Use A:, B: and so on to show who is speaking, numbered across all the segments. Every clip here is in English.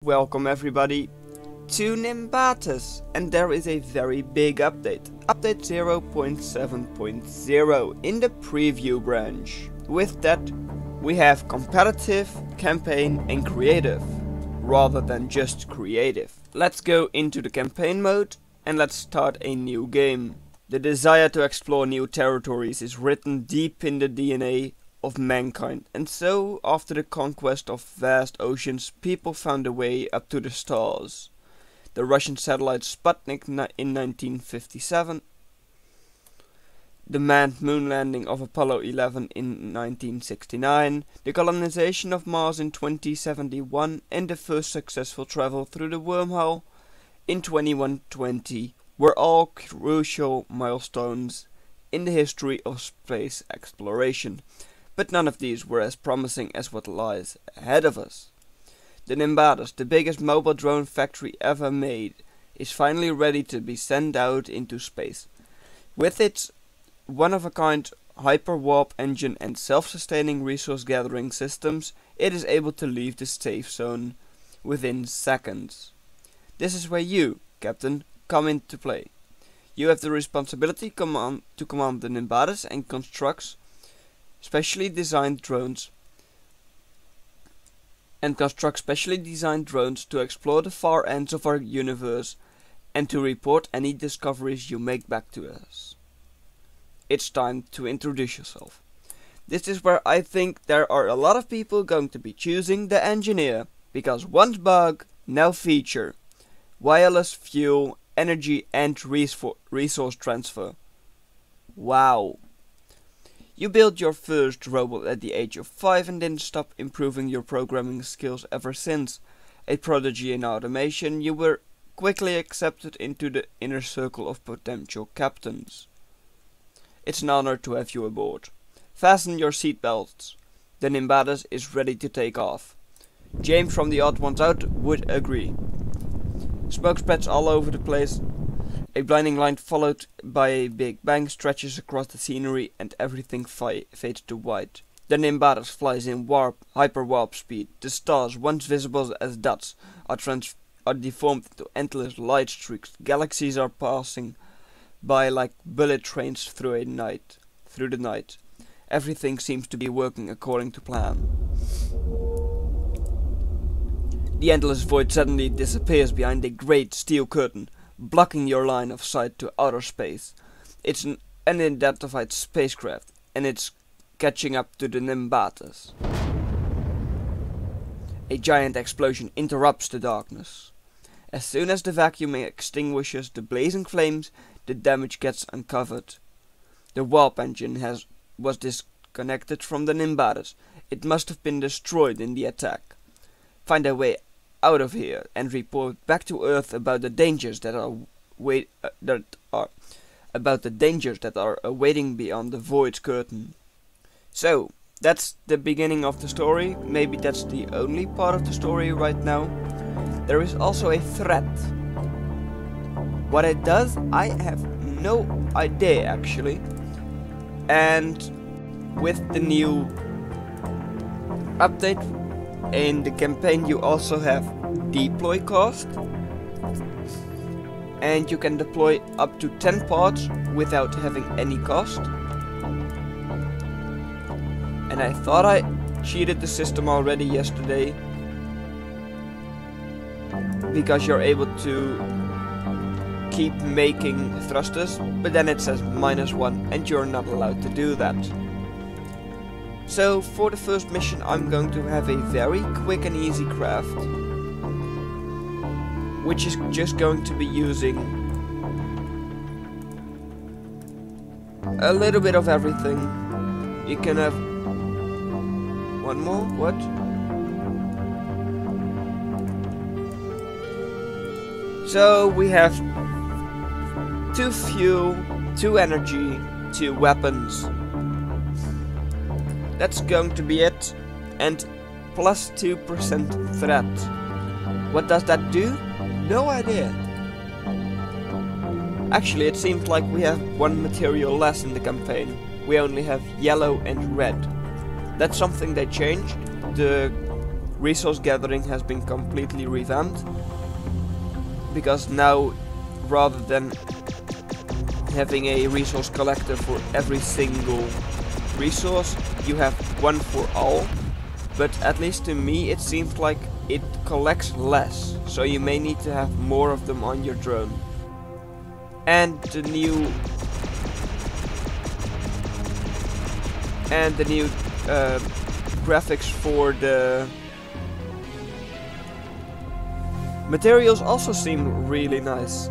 A: Welcome everybody to Nimbatus, and there is a very big update. Update 0.7.0 in the preview branch. With that, we have competitive, campaign and creative, rather than just creative. Let's go into the campaign mode and let's start a new game. The desire to explore new territories is written deep in the DNA of mankind, and so after the conquest of vast oceans, people found a way up to the stars. The Russian satellite Sputnik in 1957, the manned moon landing of Apollo 11 in 1969, the colonization of Mars in 2071, and the first successful travel through the wormhole in 2120 were all crucial milestones in the history of space exploration. But none of these were as promising as what lies ahead of us. The Nimbatus, the biggest mobile drone factory ever made, is finally ready to be sent out into space. With its one-of-a-kind hyper-warp engine and self-sustaining resource-gathering systems, it is able to leave the safe zone within seconds. This is where you, Captain, come into play. You have the responsibility to command the Nimbatus and construct specially designed drones to explore the far ends of our universe and to report any discoveries you make back to us. It's time to introduce yourself. This is where I think there are a lot of people going to be choosing the engineer, because once bug, now feature. Wireless fuel, energy and resource transfer. Wow. You built your first robot at the age of 5 and didn't stop improving your programming skills ever since. A prodigy in automation, you were quickly accepted into the inner circle of potential captains. It's an honor to have you aboard. Fasten your seatbelts. The Nimbatus is ready to take off. James from the Odd Ones Out would agree. Smoke spreads all over the place. A blinding line followed by a big bang stretches across the scenery and everything fades to white. The Nimbatus flies in hyper-warp speed. The stars, once visible as dots, are deformed into endless light streaks. Galaxies are passing by like bullet trains through the night. Everything seems to be working according to plan. The endless void suddenly disappears behind a great steel curtain, blocking your line of sight to outer space. It's an unidentified spacecraft, and it's catching up to the Nimbatus. A giant explosion interrupts the darkness. As soon as the vacuum extinguishes the blazing flames, the damage gets uncovered. The warp engine was disconnected from the Nimbatus. It must have been destroyed in the attack. Find a way out of here and report back to Earth about the dangers that are awaiting beyond the void's curtain. So that's the beginning of the story. Maybe that's the only part of the story right now. There is also a threat. What it does, I have no idea actually. And with the new update in the campaign, you also have deploy cost, and you can deploy up to 10 parts without having any cost. And I thought I cheated the system already yesterday, because you're able to keep making thrusters, but then it says -1 and you're not allowed to do that. So for the first mission I'm going to have a very quick and easy craft, which is just going to be using a little bit of everything. You can have one more, what? So we have 2 fuel, 2 energy, 2 weapons. That's going to be it, and plus 2% threat. What does that do? No idea. Actually, it seems like we have 1 material less in the campaign. We only have yellow and red. That's something they changed. The resource gathering has been completely revamped, because now, rather than having a resource collector for every single resource, you have one for all. But at least to me it seems like it collects less, so you may need to have more of them on your drone. And the new graphics for the materials also seem really nice.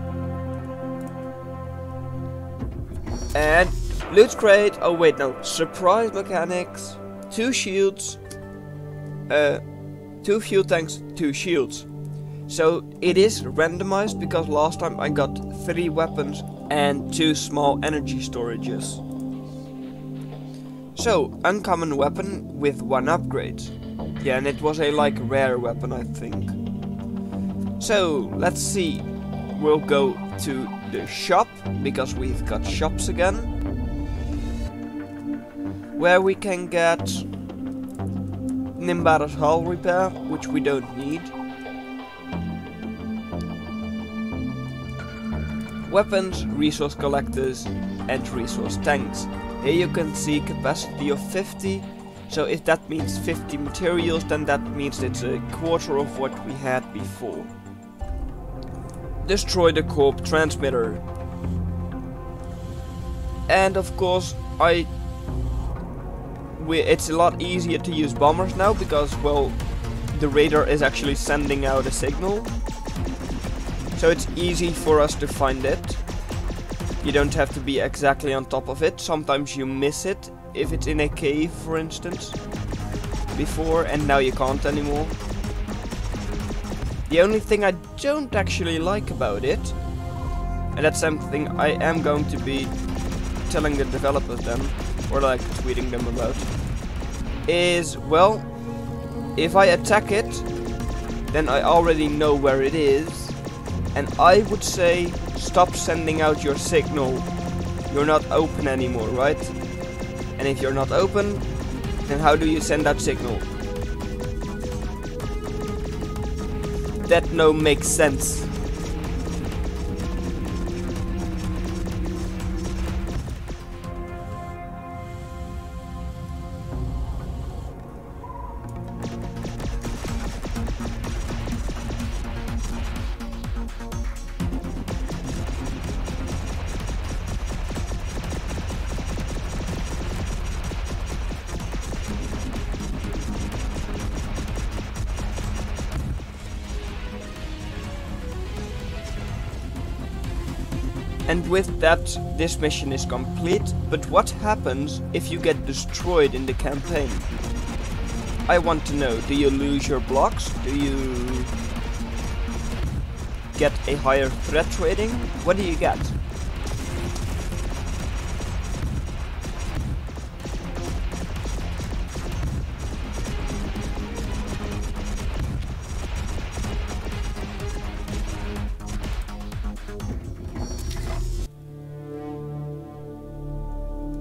A: And loot crate, oh wait no, surprise mechanics, 2 shields, 2 fuel tanks, 2 shields. So it is randomized, because last time I got 3 weapons and 2 small energy storages. So, uncommon weapon with 1 upgrade. Yeah, and it was a like rare weapon, I think. So, let's see. We'll go to the shop, because we've got shops again, where we can get Nimbatus hull repair, which we don't need. Weapons, resource collectors, and resource tanks. Here you can see capacity of 50, so if that means 50 materials, then that means it's a quarter of what we had before. Destroy the corp transmitter. And of course, it's a lot easier to use bombers now, because, well, the radar is actually sending out a signal. So it's easy for us to find it. You don't have to be exactly on top of it. Sometimes you miss it, if it's in a cave, for instance, before, and now you can't anymore. The only thing I don't actually like about it, and that's something I am going to be telling the developers then, or like tweeting them about, is, well, if I attack it, then I already know where it is, and I would say stop sending out your signal. You're not open anymore, right? And if you're not open, then how do you send that signal? That no makes sense. And with that, this mission is complete, but what happens if you get destroyed in the campaign? I want to know, do you lose your blocks? Do you get a higher threat rating? What do you get?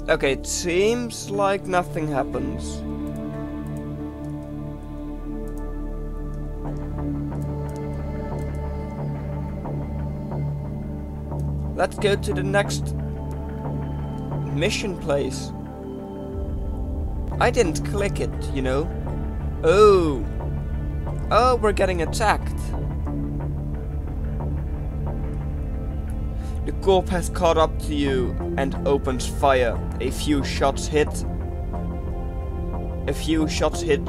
A: Okay, it seems like nothing happens. Let's go to the next mission place. I didn't click it, you know. Oh, we're getting attacked. The corp has caught up to you and opens fire. A few shots hit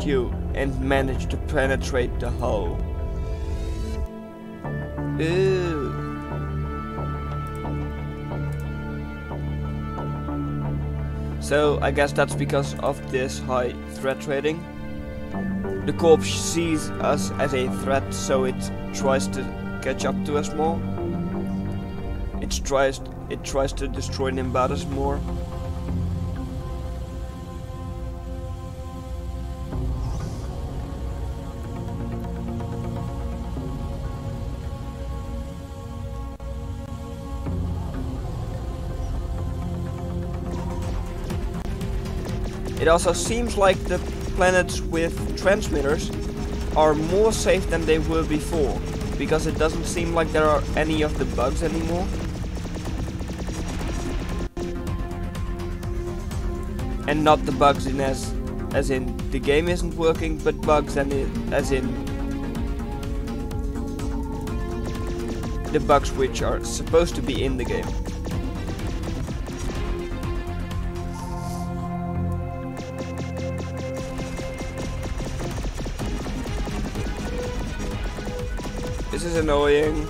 A: you and manage to penetrate the hull. Ooh. So I guess that's because of this high threat rating. The corp sees us as a threat, so it tries to catch up to us more. It tries to destroy Nimbatus more. It also seems like the planets with transmitters are more safe than they were before, because it doesn't seem like there are any of the bugs anymore. And not the bugs in as in the game isn't working, but bugs as in the bugs which are supposed to be in the game. This is annoying.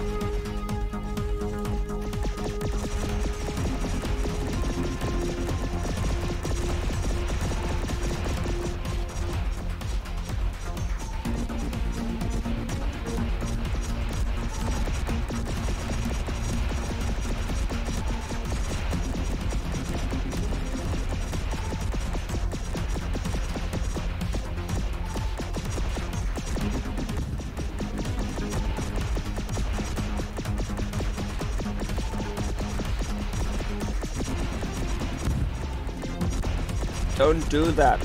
A: Don't do that.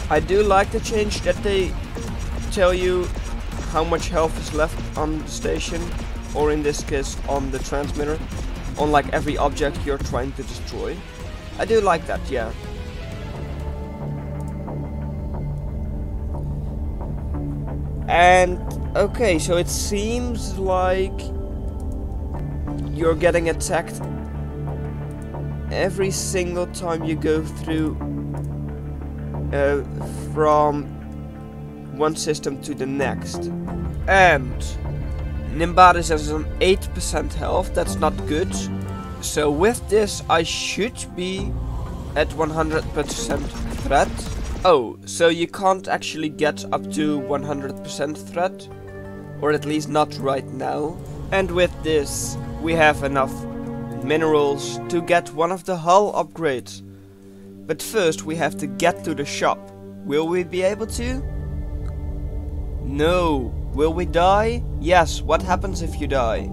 A: I do like the change that they tell you how much health is left on the station, or in this case on the transmitter, on like every object you're trying to destroy. I do like that, yeah. And okay, so it seems like you're getting attacked every single time you go through from one system to the next. And Nimbatus has an 8% health, that's not good. So with this I should be at 100% threat. Oh, so you can't actually get up to 100% threat, or at least not right now. And with this we have enough minerals to get one of the hull upgrades. But first we have to get to the shop. Will we be able to? No. Will we die? Yes. What happens if you die?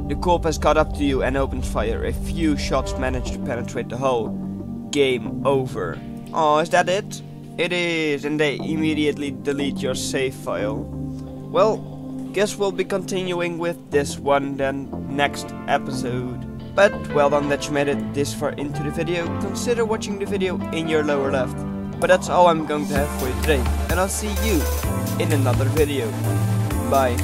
A: The corp has caught up to you and opened fire. A few shots managed to penetrate the hull. Game over. Oh, is that it? It is, and they immediately delete your save file. Well, guess we'll be continuing with this one then next episode. But well done that you made it this far into the video. Consider watching the video in your lower left. But that's all I'm going to have for you today, and I'll see you in another video. Bye.